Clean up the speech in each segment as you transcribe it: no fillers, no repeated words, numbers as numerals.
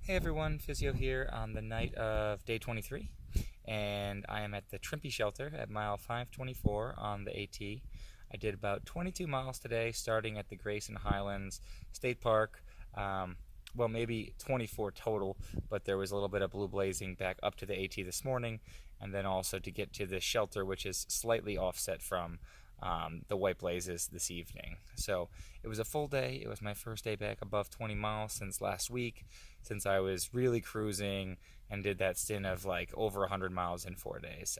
Hey everyone, Physio here on the night of day 23, and I am at the Trimpi Shelter at mile 524 on the AT. I did about 22 miles today, starting at the Grayson Highlands State Park. Well, maybe 24 total, but there was a little bit of blue blazing back up to the AT this morning, and then also to get to the shelter, which is slightly offset from the white blazes this evening. So it was a full day. It was my first day back above 20 miles since last week, since I was really cruising and did that stint of like over 100 miles in 4 days.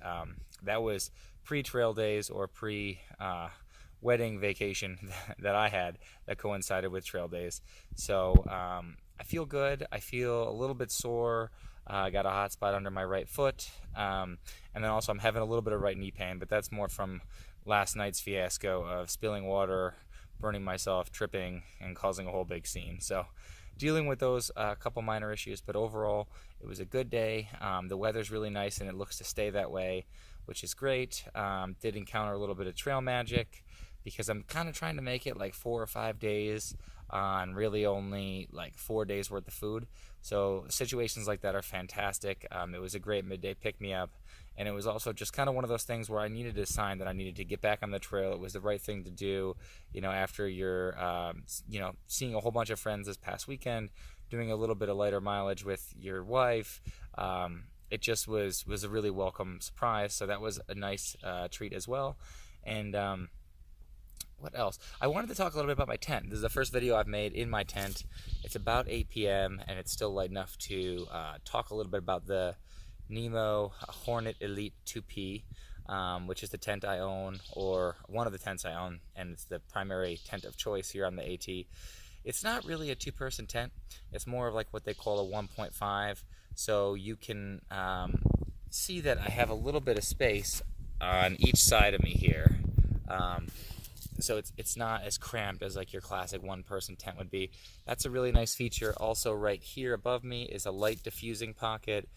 That was pre-trail days or pre-wedding vacation that I had that coincided with trail days. So I feel good. I feel a little bit sore. I got a hot spot under my right foot. And then also I'm having a little bit of right knee pain, but that's more from last night's fiasco of spilling water, burning myself, tripping, and causing a whole big scene. So dealing with those couple minor issues, but overall it was a good day. The weather's really nice and it looks to stay that way, which is great. Did encounter a little bit of trail magic because I'm kind of trying to make it like 4 or 5 days on really only like 4 days worth of food. So situations like that are fantastic. It was a great midday pick-me-up, and it was also just kind of one of those things where I needed a sign that I needed to get back on the trail. It was the right thing to do, after you're seeing a whole bunch of friends this past weekend, doing a little bit of lighter mileage with your wife. It just was a really welcome surprise, so that was a nice treat as well. And what else? I wanted to talk a little bit about my tent. This is the first video I've made in my tent. It's about 8 p.m. and it's still light enough to talk a little bit about the Nemo Hornet Elite 2P, which is the tent I own, or one of the tents I own, and it's the primary tent of choice here on the AT. It's not really a two-person tent. It's more of like what they call a 1.5, so you can see that I have a little bit of space on each side of me here. So it's not as cramped as like your classic one-person tent would be. That's a really nice feature. Also, right here above me is a light diffusing pocket,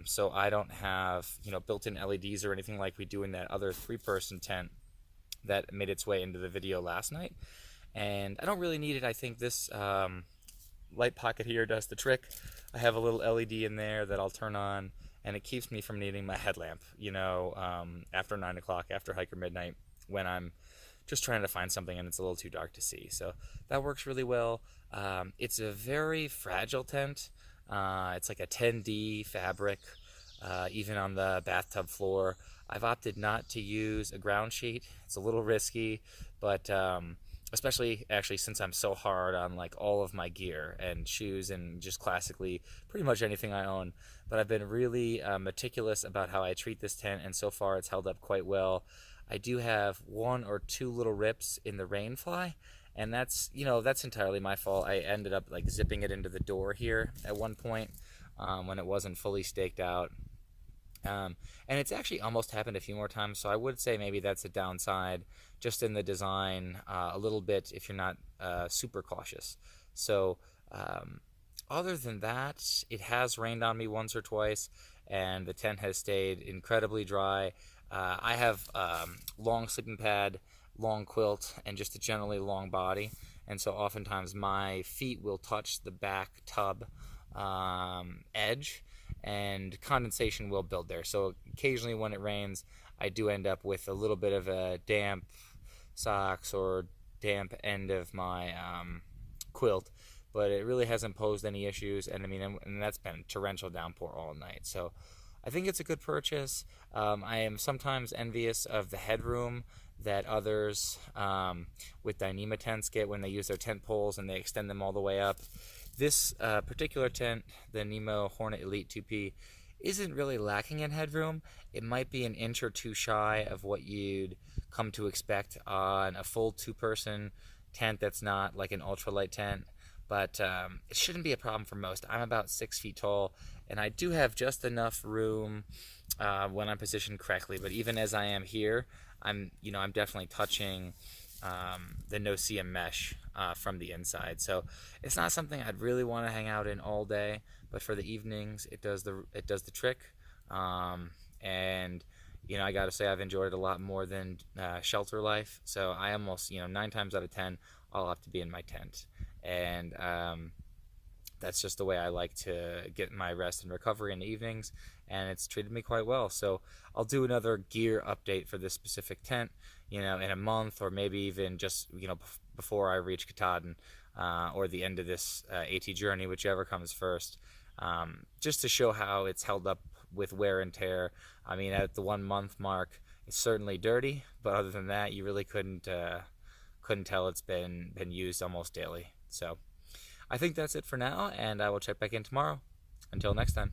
so I don't have built-in LEDs or anything like we do in that other three-person tent that made its way into the video last night. And I don't really need it. I think this light pocket here does the trick. I have a little LED in there that I'll turn on, and it keeps me from needing my headlamp, after 9 o'clock, after hiker midnight, when I'm just trying to find something and it's a little too dark to see. So that works really well. It's a very fragile tent. It's like a 10D fabric, even on the bathtub floor. I've opted not to use a ground sheet. It's a little risky, but especially actually since I'm so hard on like all of my gear and shoes and just classically pretty much anything I own. But I've been really meticulous about how I treat this tent, and so far it's held up quite well. I do have 1 or 2 little rips in the rain fly, and that's entirely my fault. I ended up like zipping it into the door here at one point when it wasn't fully staked out. And it's actually almost happened a few more times, so I would say maybe that's a downside just in the design a little bit if you're not super cautious. So other than that, it has rained on me once or twice, and the tent has stayed incredibly dry. I have long sleeping pad, long quilt, and just a generally long body, and so oftentimes my feet will touch the back tub edge, and condensation will build there. So occasionally when it rains, I do end up with a little bit of a damp socks or damp end of my quilt, but it really hasn't posed any issues. And I mean, and that's been torrential downpour all night. So I think it's a good purchase. I am sometimes envious of the headroom that others with Dyneema tents get when they use their tent poles and they extend them all the way up. This particular tent, the Nemo Hornet Elite 2P, isn't really lacking in headroom. It might be an inch or two shy of what you'd come to expect on a full two-person tent that's not like an ultralight tent, but it shouldn't be a problem for most. I'm about 6 feet tall, and I do have just enough room when I'm positioned correctly. But even as I am here, I'm definitely touching the no-see mesh from the inside. So it's not something I'd really want to hang out in all day, but for the evenings, it does the trick. And I got to say I've enjoyed it a lot more than shelter life. So I almost 9 times out of 10 I'll have to be in my tent. And that's just the way I like to get my rest and recovery in the evenings, and it's treated me quite well. So I'll do another gear update for this specific tent, in a month, or maybe even just before I reach Katahdin, or the end of this AT journey, whichever comes first, just to show how it's held up with wear and tear. I mean, at the 1 month mark, it's certainly dirty, but other than that, you really couldn't tell it's been used almost daily. So I think that's it for now, and I will check back in tomorrow. Until next time.